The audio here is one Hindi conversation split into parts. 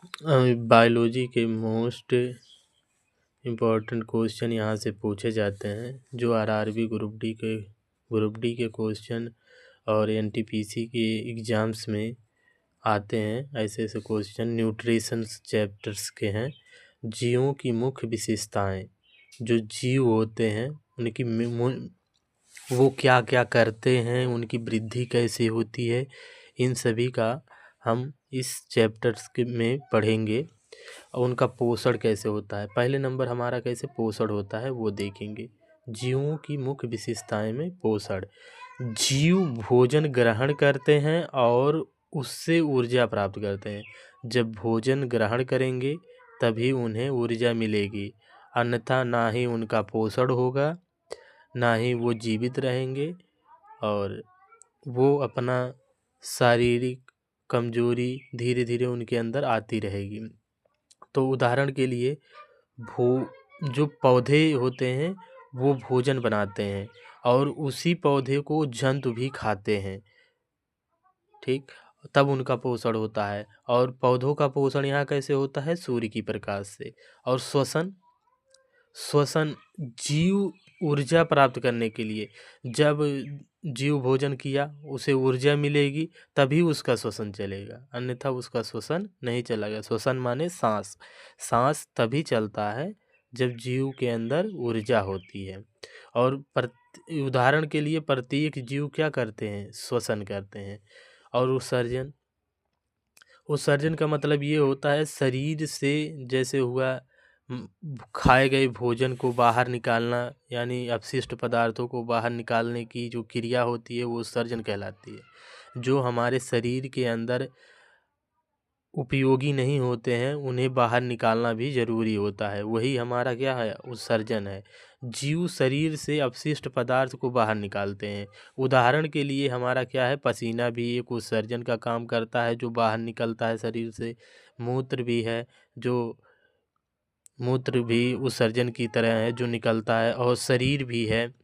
बायोलॉजी के मोस्ट इम्पॉर्टेंट क्वेश्चन यहाँ से पूछे जाते हैं, जो आरआरबी ग्रुप डी के क्वेश्चन और एनटीपीसी के एग्ज़ाम्स में आते हैं। ऐसे ऐसे क्वेश्चन न्यूट्रिशन चैप्टर्स के हैं। जीवों की मुख्य विशेषताएं, जो जीव होते हैं उनकी वो क्या क्या करते हैं, उनकी वृद्धि कैसे होती है, इन सभी का हम इस चैप्टर्स के में पढ़ेंगे। और उनका पोषण कैसे होता है, पहले नंबर हमारा कैसे पोषण होता है वो देखेंगे। जीवों की मुख्य विशेषताएं में पोषण। जीव भोजन ग्रहण करते हैं और उससे ऊर्जा प्राप्त करते हैं। जब भोजन ग्रहण करेंगे तभी उन्हें ऊर्जा मिलेगी, अन्यथा ना ही उनका पोषण होगा, ना ही वो जीवित रहेंगे और वो अपना शारीरिक कमजोरी धीरे धीरे उनके अंदर आती रहेगी। तो उदाहरण के लिए जो पौधे होते हैं वो भोजन बनाते हैं और उसी पौधे को जंतु भी खाते हैं, ठीक, तब उनका पोषण होता है। और पौधों का पोषण यहाँ कैसे होता है, सूर्य की प्रकाश से। और श्वसन जीव ऊर्जा प्राप्त करने के लिए, जब जीव भोजन किया उसे ऊर्जा मिलेगी तभी उसका श्वसन चलेगा, अन्यथा उसका श्वसन नहीं चलेगा। श्वसन माने सांस, सांस तभी चलता है जब जीव के अंदर ऊर्जा होती है। और उदाहरण के लिए प्रत्येक जीव क्या करते हैं, श्वसन करते हैं। और उत्सर्जन का मतलब ये होता है शरीर से, जैसे हुआ खाए गए भोजन को बाहर निकालना, यानी अपशिष्ट पदार्थों को बाहर निकालने की जो क्रिया होती है वो उत्सर्जन कहलाती है। जो हमारे शरीर के अंदर उपयोगी नहीं होते हैं उन्हें बाहर निकालना भी ज़रूरी होता है, वही हमारा क्या है, उत्सर्जन है। जीव शरीर से अपशिष्ट पदार्थ को बाहर निकालते हैं। उदाहरण के लिए हमारा क्या है, पसीना भी एक उत्सर्जन का काम करता है जो बाहर निकलता है शरीर से। मूत्र भी है, जो मूत्र भी उत्सर्जन की तरह है जो निकलता है। और शरीर भी है,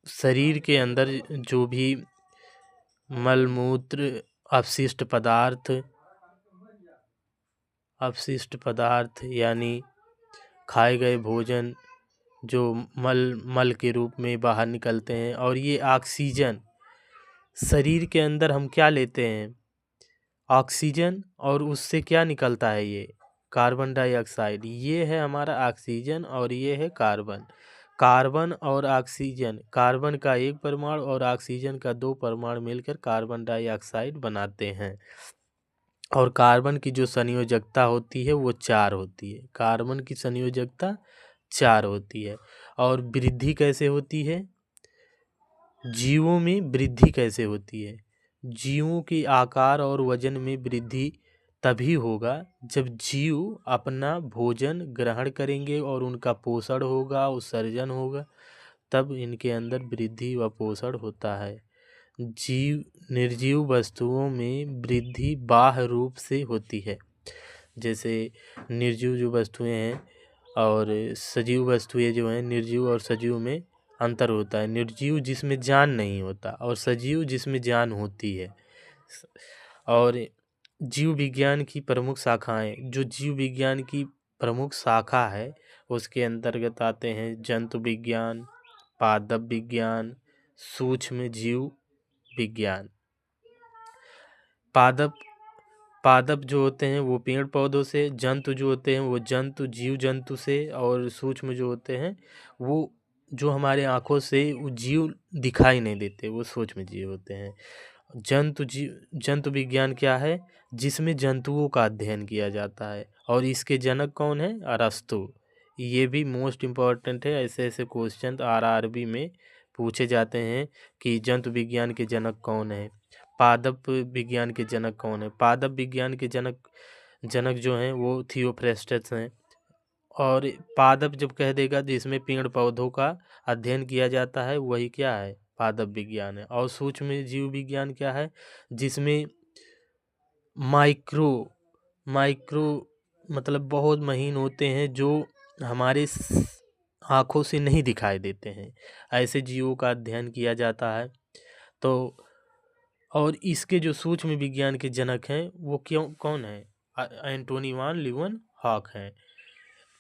शरीर के अंदर जो भी मल मूत्र अपशिष्ट पदार्थ यानी खाए गए भोजन जो मल के रूप में बाहर निकलते हैं। और ये ऑक्सीजन, शरीर के अंदर हम क्या लेते हैं, ऑक्सीजन, और उससे क्या निकलता है, ये कार्बन डाइऑक्साइड। ये है हमारा ऑक्सीजन और ये है कार्बन। कार्बन और ऑक्सीजन, कार्बन का एक परमाणु और ऑक्सीजन का 2 परमाणु मिलकर कार्बन डाइऑक्साइड बनाते हैं। और कार्बन की जो संयोजकता होती है वो 4 होती है, कार्बन की संयोजकता 4 होती है। और वृद्धि कैसे होती है, जीवों में वृद्धि कैसे होती है, जीवों के आकार और वजन में वृद्धि तभी होगा जब जीव अपना भोजन ग्रहण करेंगे और उनका पोषण होगा, उत्सर्जन होगा, तब इनके अंदर वृद्धि व पोषण होता है। निर्जीव वस्तुओं में वृद्धि बाह्य रूप से होती है, जैसे निर्जीव जो वस्तुएं हैं और सजीव वस्तुएं जो हैं, निर्जीव और सजीव में अंतर होता है। निर्जीव जिसमें जान नहीं होता और सजीव जिसमें जान होती है। और जीव विज्ञान की प्रमुख शाखाएं, जो जीव विज्ञान की प्रमुख शाखा है उसके अंतर्गत आते हैं जंतु विज्ञान, पादप विज्ञान, सूक्ष्म जीव विज्ञान। पादप जो होते हैं वो पेड़ पौधों से, जंतु जो होते हैं वो जीव जंतु से, और सूक्ष्म जो होते हैं वो जो हमारे आँखों से वो जीव दिखाई नहीं देते, वो सूक्ष्म जीव होते हैं। जंतु विज्ञान क्या है, जिसमें जंतुओं का अध्ययन किया जाता है। और इसके जनक कौन है, अरस्तु। ये भी मोस्ट इम्पॉर्टेंट है, ऐसे ऐसे क्वेश्चन आरआरबी में पूछे जाते हैं कि जंतु विज्ञान के जनक कौन है, पादप विज्ञान के जनक कौन है। पादप विज्ञान के जनक जो हैं वो थियोफ्रेस्टस हैं। और पादप जब कह देगा जिसमें पेड़ पौधों का अध्ययन किया जाता है वही क्या है, पादप विज्ञान है। और सूक्ष्म जीव विज्ञान क्या है, जिसमें माइक्रो मतलब बहुत महीन होते हैं जो हमारे आँखों से नहीं दिखाई देते हैं, ऐसे जीवों का अध्ययन किया जाता है। तो और इसके जो सूक्ष्म विज्ञान के जनक हैं वो कौन है? एंटोनी वान लीवन हॉक हैं।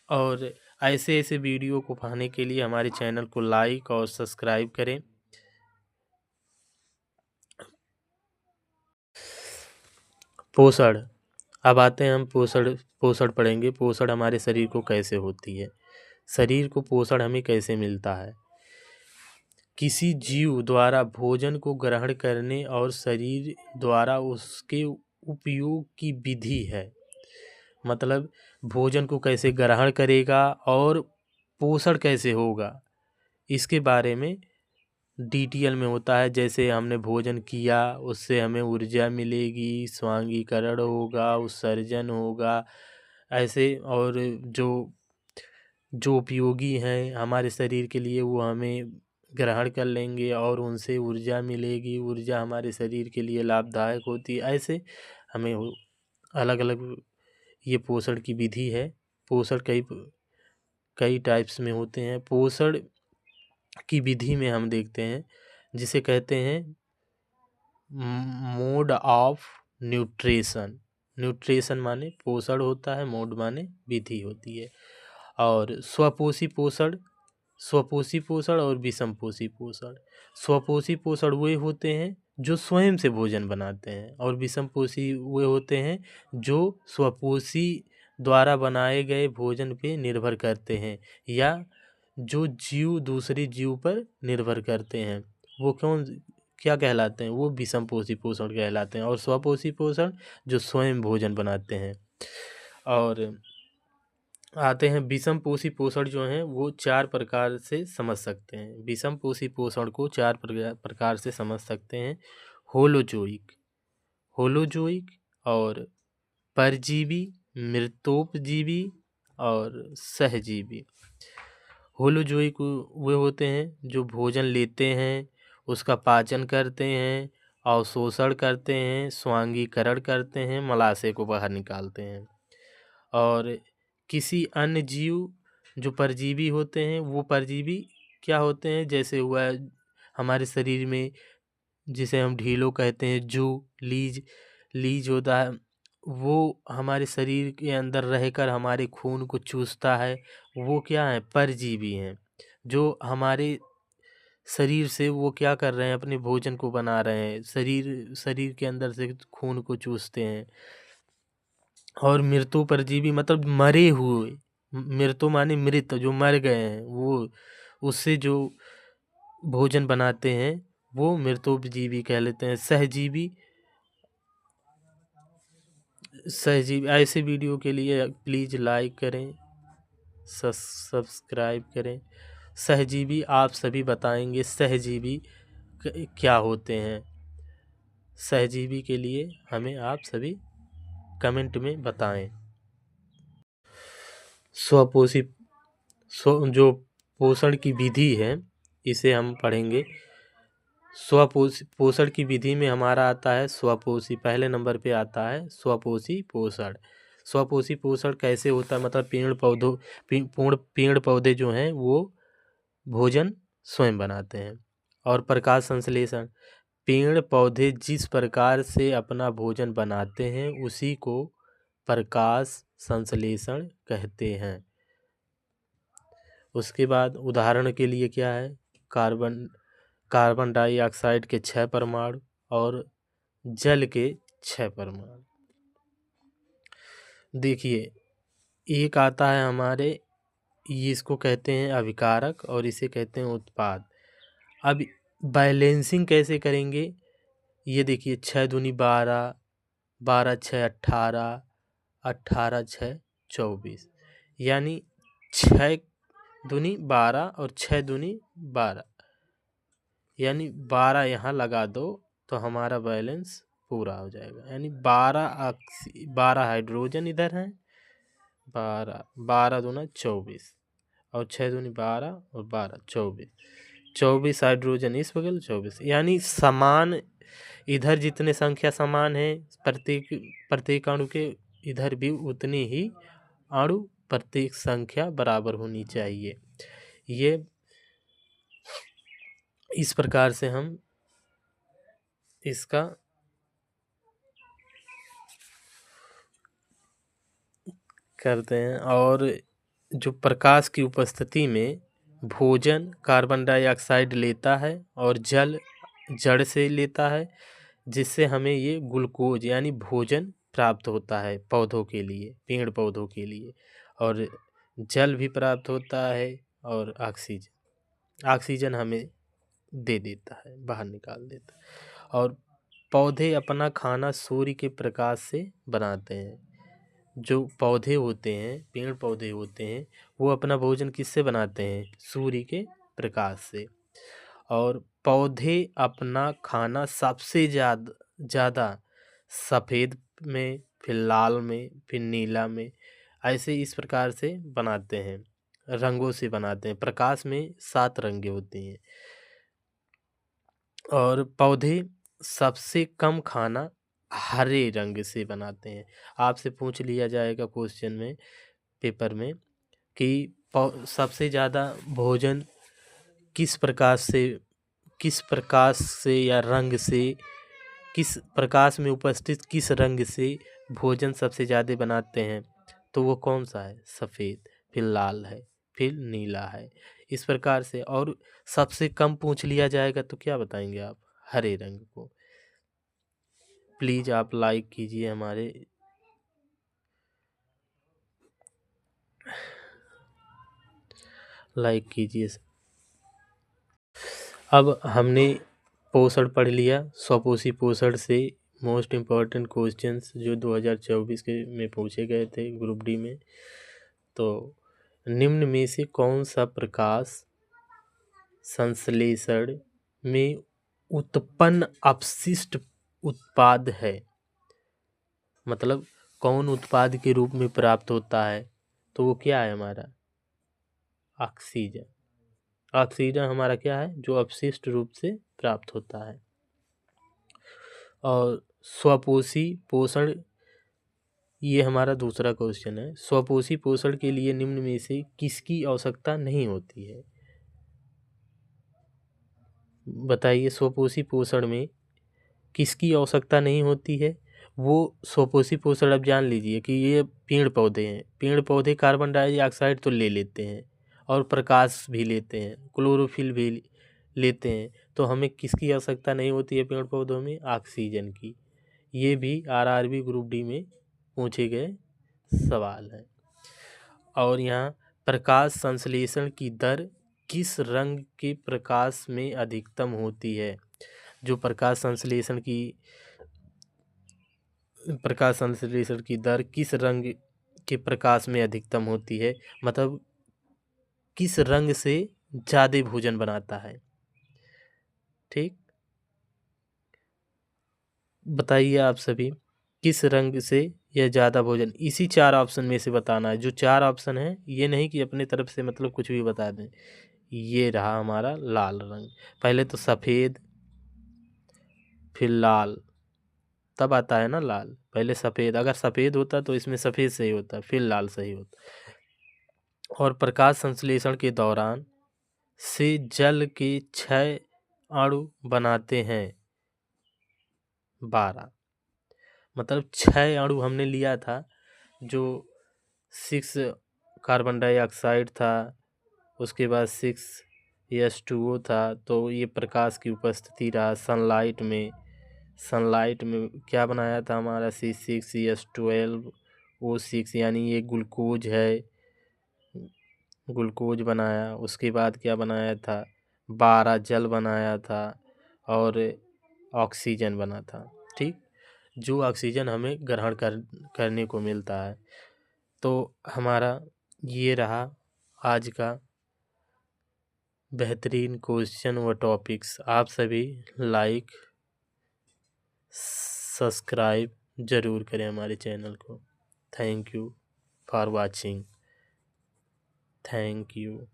और ऐसे ऐसे वीडियो को पाने के लिए हमारे चैनल को लाइक और सब्सक्राइब करें। पोषण, अब आते हैं हम पोषण पढ़ेंगे। पोषण हमारे शरीर को कैसे होती है, शरीर को पोषण हमें कैसे मिलता है। किसी जीव द्वारा भोजन को ग्रहण करने और शरीर द्वारा उसके उपयोग की विधि है। मतलब भोजन को कैसे ग्रहण करेगा और पोषण कैसे होगा, इसके बारे में डिटेल में होता है। जैसे हमने भोजन किया उससे हमें ऊर्जा मिलेगी, स्वांगीकरण होगा, उत्सर्जन होगा, ऐसे। और जो उपयोगी हैं हमारे शरीर के लिए वो हमें ग्रहण कर लेंगे और उनसे ऊर्जा मिलेगी, ऊर्जा हमारे शरीर के लिए लाभदायक होती है। ऐसे हमें अलग अलग ये पोषण की विधि है। पोषण कई टाइप्स में होते हैं। पोषण की विधि में हम देखते हैं जिसे कहते हैं मोड ऑफ न्यूट्रिशन। न्यूट्रिशन माने पोषण होता है, मोड माने विधि होती है। और स्वपोषी पोषण और विषमपोषी पोषण। स्वपोषी पोषण वे होते हैं जो स्वयं से भोजन बनाते हैं, और विषमपोषी वे होते हैं जो स्वपोषी द्वारा बनाए गए भोजन पे निर्भर करते हैं, या जो जीव दूसरे जीव पर निर्भर करते हैं वो क्या कहलाते हैं? वो विषमपोषी पोषण कहलाते हैं। और स्वपोषी पोषण जो स्वयं भोजन बनाते हैं। और आते हैं विषमपोषी पोषण जो हैं वो 4 प्रकार से समझ सकते हैं। विषमपोषी पोषण को 4 प्रकार से समझ सकते हैं। होलोजोइक और परजीवी, मृतोपजीवी और सहजीवी। होलोजोइक वे होते हैं जो भोजन लेते हैं, उसका पाचन करते हैं, अवशोषण करते हैं, स्वांगीकरण करते हैं, मलाशय को बाहर निकालते हैं। और किसी अन्य जीव जो परजीवी होते हैं, वो परजीवी क्या होते हैं? जैसे हुआ हमारे शरीर में जिसे हम ढीलो कहते हैं, जू लीज होता है, वो हमारे शरीर के अंदर रहकर हमारे खून को चूसता है। वो क्या है? परजीवी हैं, जो हमारे शरीर से वो क्या कर रहे हैं? अपने भोजन को बना रहे हैं, शरीर के अंदर से खून को चूसते हैं। और मृत्यु परजीवी मतलब मरे हुए, मृत्यु माने मृत, जो मर गए हैं, वो उससे जो भोजन बनाते हैं वो मृतोपजीवी कह लेते हैं। सहजीवी ऐसे वीडियो के लिए प्लीज़ लाइक करें, सब्सक्राइब करें। सहजीवी आप सभी बताएंगे सहजीवी क्या होते हैं। सहजीवी के लिए हमें आप सभी कमेंट में बताएं। स्वपोषी जो पोषण की विधि है इसे हम पढ़ेंगे। पोषण की विधि में हमारा आता है स्वपोषी, पहले नंबर पे आता है स्वपोषी पोषण। स्वपोषी पोषण कैसे होता है? मतलब पेड़ पौधे जो हैं वो भोजन स्वयं बनाते हैं। और प्रकाश संश्लेषण, पेड़ पौधे जिस प्रकार से अपना भोजन बनाते हैं उसी को प्रकाश संश्लेषण कहते हैं। उसके बाद उदाहरण के लिए क्या है? कार्बन डाइऑक्साइड के 6 परमाणु और जल के 6 परमाणु। देखिए एक आता है हमारे, ये इसको कहते हैं अभिकारक और इसे कहते हैं उत्पाद। अब बैलेंसिंग कैसे करेंगे? ये देखिए 6 दूनी 12, 12 6 18, 18 6 24, यानी 6 दूनी 12 और 6 दूनी 12, यानी 12 यहाँ लगा दो तो हमारा बैलेंस पूरा हो जाएगा। यानी 12 हाइड्रोजन इधर हैं, 12 दूना 24 और 6 दूनी 12 और 12 24 हाइड्रोजन इस बगल 24, यानी समान इधर जितने संख्या समान है प्रत्येक अणु के, इधर भी उतनी ही अणु प्रत्येक संख्या बराबर होनी चाहिए। ये इस प्रकार से हम इसका करते हैं। और जो प्रकाश की उपस्थिति में भोजन कार्बन डाइऑक्साइड लेता है और जल जड़ से लेता है, जिससे हमें ये ग्लूकोज यानी भोजन प्राप्त होता है पौधों के लिए, पेड़ पौधों के लिए। और जल भी प्राप्त होता है और ऑक्सीजन हमें दे देता है, बाहर निकाल देता है। और पौधे अपना खाना सूर्य के प्रकाश से बनाते हैं। जो पौधे होते हैं, पेड़ पौधे होते हैं, वो अपना भोजन किससे बनाते हैं? सूर्य के प्रकाश से। और पौधे अपना खाना सबसे ज़्यादा सफ़ेद में, फिर लाल में, फिर नीला में, ऐसे इस प्रकार से बनाते हैं, रंगों से बनाते हैं। प्रकाश में 7 रंगे होते हैं। और पौधे सबसे कम खाना हरे रंग से बनाते हैं। आपसे पूछ लिया जाएगा क्वेश्चन में, पेपर में, कि सबसे ज़्यादा भोजन किस प्रकाश से या रंग से, किस प्रकाश में उपस्थित किस रंग से भोजन सबसे ज़्यादा बनाते हैं? तो वो कौन सा है? सफ़ेद, फिर लाल है, फिर नीला है, इस प्रकार से। और सबसे कम पूछ लिया जाएगा तो क्या बताएंगे आप? हरे रंग को। प्लीज़ आप लाइक कीजिए, हमारे लाइक कीजिए। अब हमने पोषण पढ़ लिया। स्वपोषी पोषण से मोस्ट इम्पॉर्टेंट क्वेश्चंस जो 2024 के में पूछे गए थे ग्रुप डी में। तो निम्न में से कौन सा प्रकाश संश्लेषण में उत्पन्न अपशिष्ट उत्पाद है? मतलब कौन उत्पाद के रूप में प्राप्त होता है? तो वो क्या है हमारा? ऑक्सीजन। ऑक्सीजन हमारा क्या है? जो अपशिष्ट रूप से प्राप्त होता है। और स्वपोषी पोषण, ये हमारा दूसरा क्वेश्चन है। स्वपोषी पोषण के लिए निम्न में से किसकी आवश्यकता नहीं होती है? बताइए, स्वपोषी पोषण में किसकी आवश्यकता नहीं होती है? वो स्वपोषी पोषण अब जान लीजिए कि ये पेड़ पौधे हैं। पेड़ पौधे कार्बन डाइऑक्साइड तो ले लेते हैं और प्रकाश भी लेते हैं, क्लोरोफिल भी लेते हैं। तो हमें किसकी आवश्यकता नहीं होती है पेड़ पौधों में? ऑक्सीजन की। ये भी आरआरबी ग्रुप डी में पूछे गए सवाल है। और यहाँ प्रकाश संश्लेषण की दर किस रंग के प्रकाश में अधिकतम होती है? जो प्रकाश संश्लेषण की दर किस रंग के प्रकाश में अधिकतम होती है? मतलब किस रंग से ज़्यादा भोजन बनाता है? ठीक, बताइए आप सभी, किस रंग से यह ज़्यादा भोजन? इसी 4 ऑप्शन में से बताना है। जो 4 ऑप्शन है, ये नहीं कि अपने तरफ से मतलब कुछ भी बता दें। ये रहा हमारा लाल रंग। पहले तो सफ़ेद, फिर लाल, तब आता है ना लाल। पहले सफ़ेद, अगर सफ़ेद होता तो इसमें सफ़ेद सही होता, फिर लाल सही होता। और प्रकाश संश्लेषण के दौरान से जल के 6 अणु बनाते हैं 12। मतलब 6 अणु हमने लिया था, जो 6 कार्बन डाइऑक्साइड था, उसके बाद 6H2O था। तो ये प्रकाश की उपस्थिति रहा सनलाइट में। सनलाइट में क्या बनाया था हमारा? C6H12O6, यानी ये ग्लूकोज है, ग्लूकोज बनाया। उसके बाद क्या बनाया था? 12 जल बनाया था और ऑक्सीजन बना था। ठीक, जो ऑक्सीजन हमें ग्रहण करने को मिलता है। तो हमारा ये रहा आज का बेहतरीन क्वेश्चन व टॉपिक्स। आप सभी लाइक सब्सक्राइब ज़रूर करें हमारे चैनल को। Thank you for watching. Thank you.